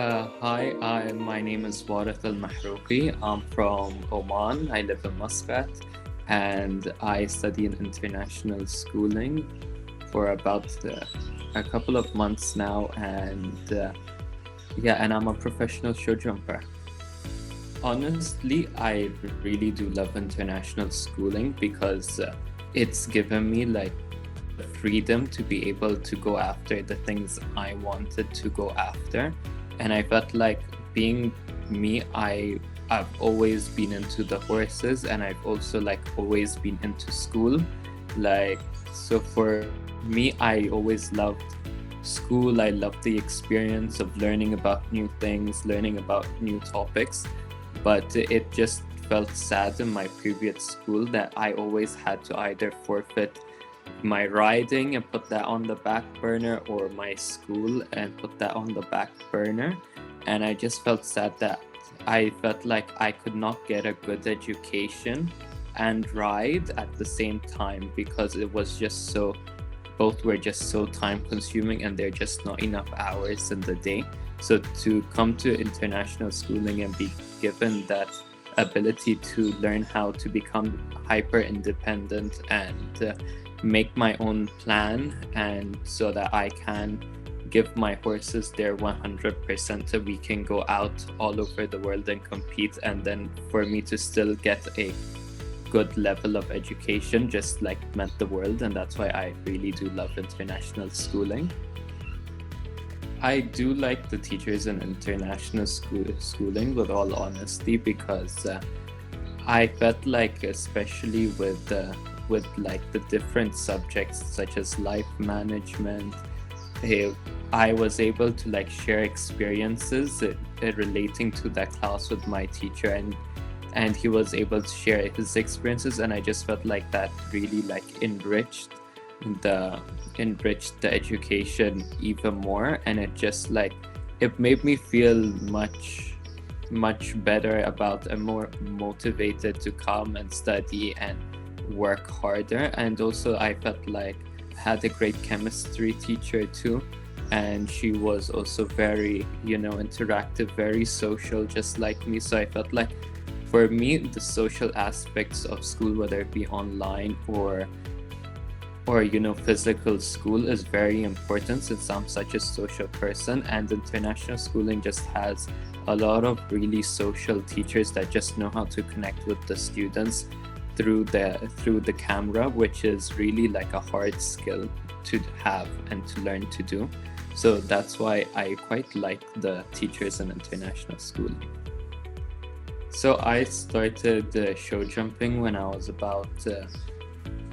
My name is Warith Mahrouqi. I'm from Oman. I live in Muscat, and I study in international schooling for about a couple of months now. And I'm a professional show jumper. Honestly, I really do love international schooling because it's given me like the freedom to be able to go after the things I wanted to go after. And I felt like being me, I've always been into the horses, and I've also like always been into school. Like, so for me, I always loved school. I loved the experience of learning about new things, learning about new topics. But it just felt sad in my previous school that I always had to either forfeit my riding and put that on the back burner, or my school and put that on the back burner. And I just felt sad that I felt like I could not get a good education and ride at the same time, because it was just both were just so time consuming, and there are just not enough hours in the day. So to come to international schooling and be given that ability to learn how to become hyper independent and make my own plan, and so that I can give my horses their 100%, so we can go out all over the world and compete, and then for me to still get a good level of education just like meant the world. And that's why I really do love international schooling. I do like the teachers in international schooling, with all honesty, because I felt like, especially with like the different subjects such as life management, I was able to like share experiences relating to that class with my teacher, and he was able to share his experiences, and I just felt like that really like enriched the education even more. And it just like, it made me feel much better about, and more motivated to come and study and work harder. And also I felt like I had a great chemistry teacher too, and she was also very interactive, very social, just like me. So I felt like for me, the social aspects of school, whether it be online or physical school, is very important, since I'm such a social person. And international schooling just has a lot of really social teachers that just know how to connect with the students through the camera, which is really like a hard skill to have and to learn to do. So that's why I quite like the teachers in international schooling. So I started show jumping when I was about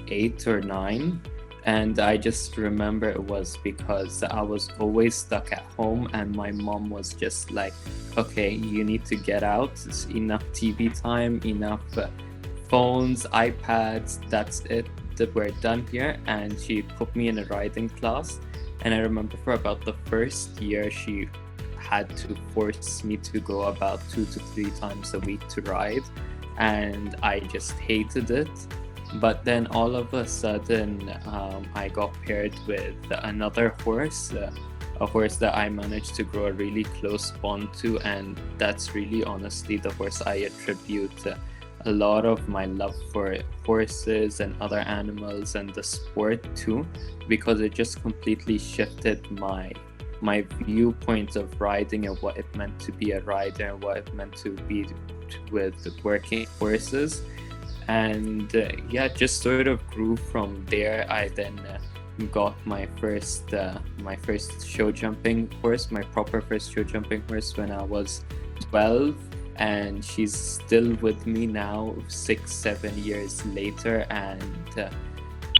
8 or 9, and I just remember it was because I was always stuck at home, and my mom was just like, okay, you need to get out, it's enough TV time, enough phones, iPads, that's it, that we're done here. And she put me in a riding class, and I remember for about the first year she had to force me to go about 2 to 3 times a week to ride, and I just hated it. But then all of a sudden I got paired with another horse, a horse that I managed to grow a really close bond to, and that's really honestly the horse I attribute a lot of my love for horses and other animals and the sport too, because it just completely shifted my viewpoint of riding, and what it meant to be a rider, and what it meant to be with working horses. And just sort of grew from there. I then got my first show jumping horse, my proper first show jumping horse, when I was 12, and she's still with me now 6-7 years later,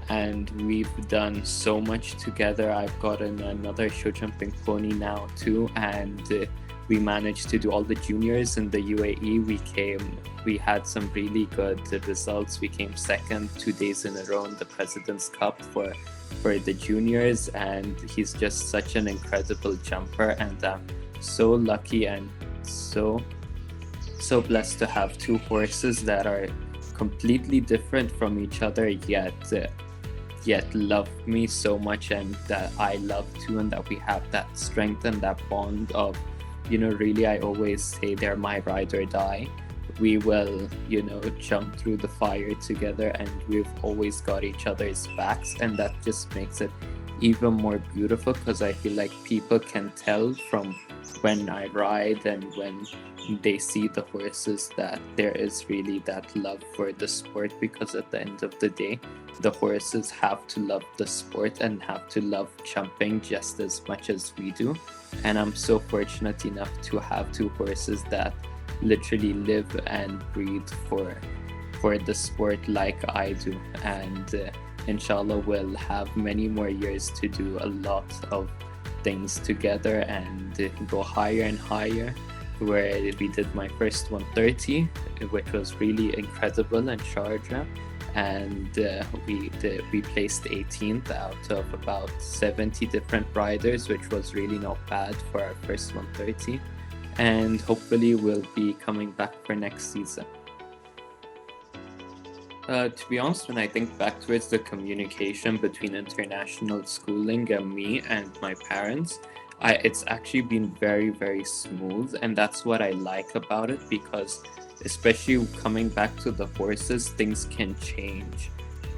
and we've done so much together. I've gotten another show jumping pony now too, and we managed to do all the juniors in the UAE. We had some really good results. We came second 2 days in a row in the President's Cup for the juniors, and he's just such an incredible jumper, and I'm so lucky and so blessed to have 2 horses that are completely different from each other, yet love me so much, and that I love too, and that we have that strength and that bond of really, I always say they're my ride or die. We will, jump through the fire together, and we've always got each other's backs, and that just makes it even more beautiful, because I feel like people can tell from when I ride and when they see the horses that there is really that love for the sport, because at the end of the day, the horses have to love the sport and have to love jumping just as much as we do. And I'm so fortunate enough to have two horses that literally live and breathe for the sport like I do. And inshallah, we'll have many more years to do a lot of things together and go higher and higher, where we did my first 130, which was really incredible in Sharjah, and we placed 18th out of about 70 different riders, which was really not bad for our first 130, and hopefully we'll be coming back for next season. To be honest, when I think back towards the communication between international schooling and me and my parents, it's actually been very, very smooth, and that's what I like about it, because especially coming back to the horses, things can change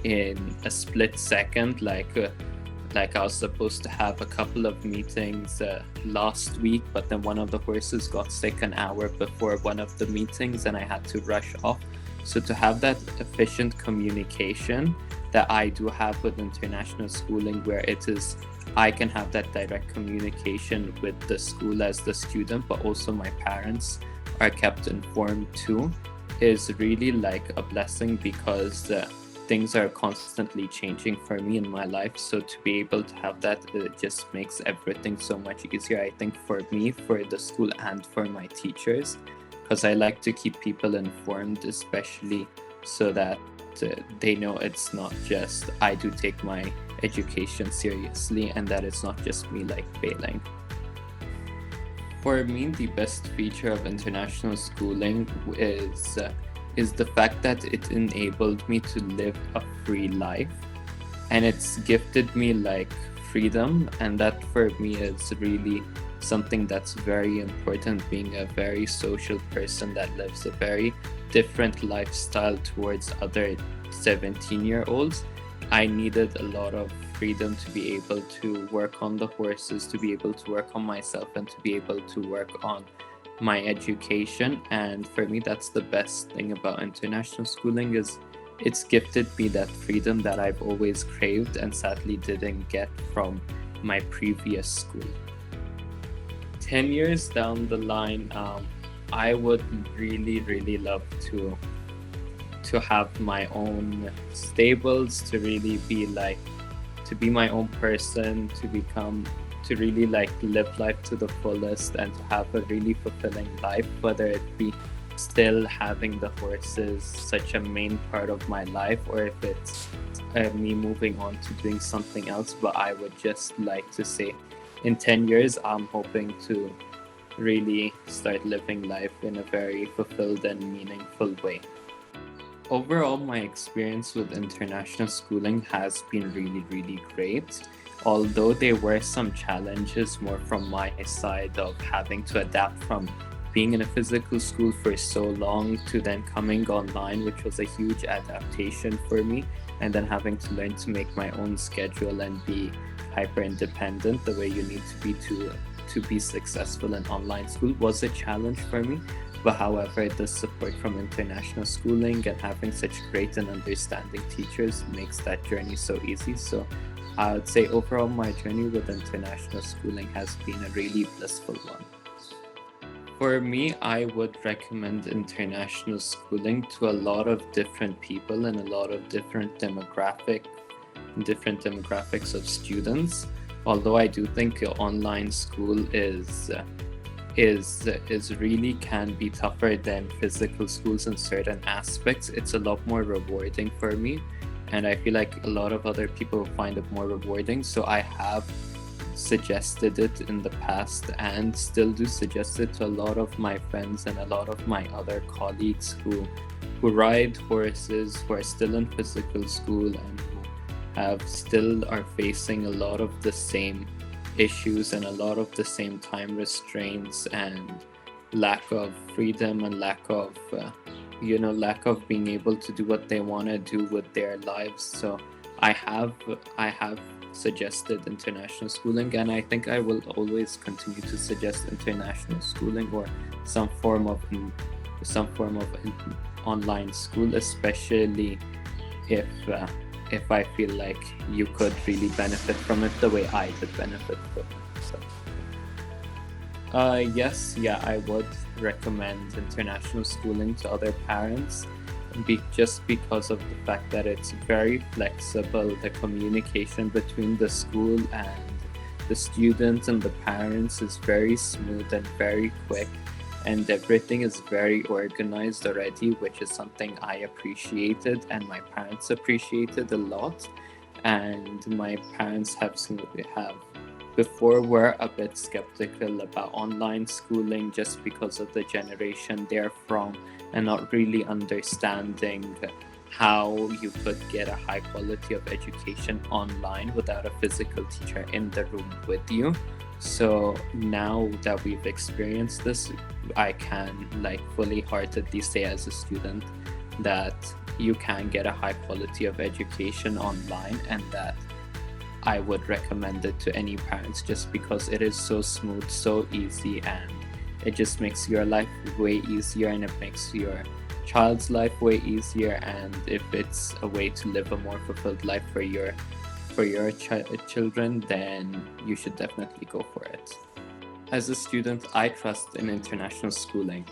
in a split second. Like I was supposed to have a couple of meetings last week, but then one of the horses got sick an hour before one of the meetings and I had to rush off. So to have that efficient communication that I do have with international schooling, where it is I can have that direct communication with the school as the student, but also my parents are kept informed too, is really like a blessing, because things are constantly changing for me in my life. So to be able to have that, it just makes everything so much easier, I think, for me, for the school, and for my teachers, because I like to keep people informed, especially so that they know it's not just I do take my education seriously, and that it's not just me like failing. For me, the best feature of international schooling is the fact that it enabled me to live a free life, and it's gifted me like freedom, and that for me is really something that's very important, being a very social person that lives a very different lifestyle towards other 17-year-olds. I needed a lot of freedom to be able to work on the horses, to be able to work on myself, and to be able to work on my education. And for me, that's the best thing about international schooling, is it's gifted me that freedom that I've always craved and sadly didn't get from my previous school. 10 years down the line, I would really, really love to have my own stables, to really be my own person, to really like live life to the fullest, and to have a really fulfilling life, whether it be still having the horses such a main part of my life, or if it's me moving on to doing something else. But I would just like to say, in 10 years, I'm hoping to really start living life in a very fulfilled and meaningful way. Overall, my experience with international schooling has been really, really great. Although there were some challenges more from my side of having to adapt from being in a physical school for so long to then coming online, which was a huge adaptation for me, and then having to learn to make my own schedule and be hyper independent the way you need to be to be successful in online school was a challenge for me. But however, the support from international schooling and having such great and understanding teachers makes that journey so easy. So I would say overall my journey with international schooling has been a really blissful one. For me, I would recommend international schooling to a lot of different people and a lot of different demographics of students. Although I do think online school is really can be tougher than physical schools in certain aspects. It's a lot more rewarding for me, and I feel like a lot of other people find it more rewarding. So I have suggested it in the past and still do suggest it to a lot of my friends and a lot of my other colleagues who ride horses, who are still in physical school, and who are facing a lot of the same issues and a lot of the same time restraints and lack of freedom and lack of lack of being able to do what they want to do with their lives. So I have suggested international schooling, and I think I will always continue to suggest international schooling or some form of online school, especially if I feel like you could really benefit from it the way I could benefit from it. So, yes, yeah, I would recommend international schooling to other parents, just because of the fact that it's very flexible. The communication between the school and the students and the parents is very smooth and very quick, and everything is very organized already, which is something I appreciated and my parents appreciated a lot. And my parents have before were a bit skeptical about online schooling just because of the generation they're from and not really understanding how you could get a high quality of education online without a physical teacher in the room with you. So now that we've experienced this, I can fully heartedly say as a student that you can get a high quality of education online, and that I would recommend it to any parents just because it is so smooth, so easy, and it just makes your life way easier, and it makes your child's life way easier. And if it's a way to live a more fulfilled life for your children, then you should definitely go for it. As a student, I trust in international schooling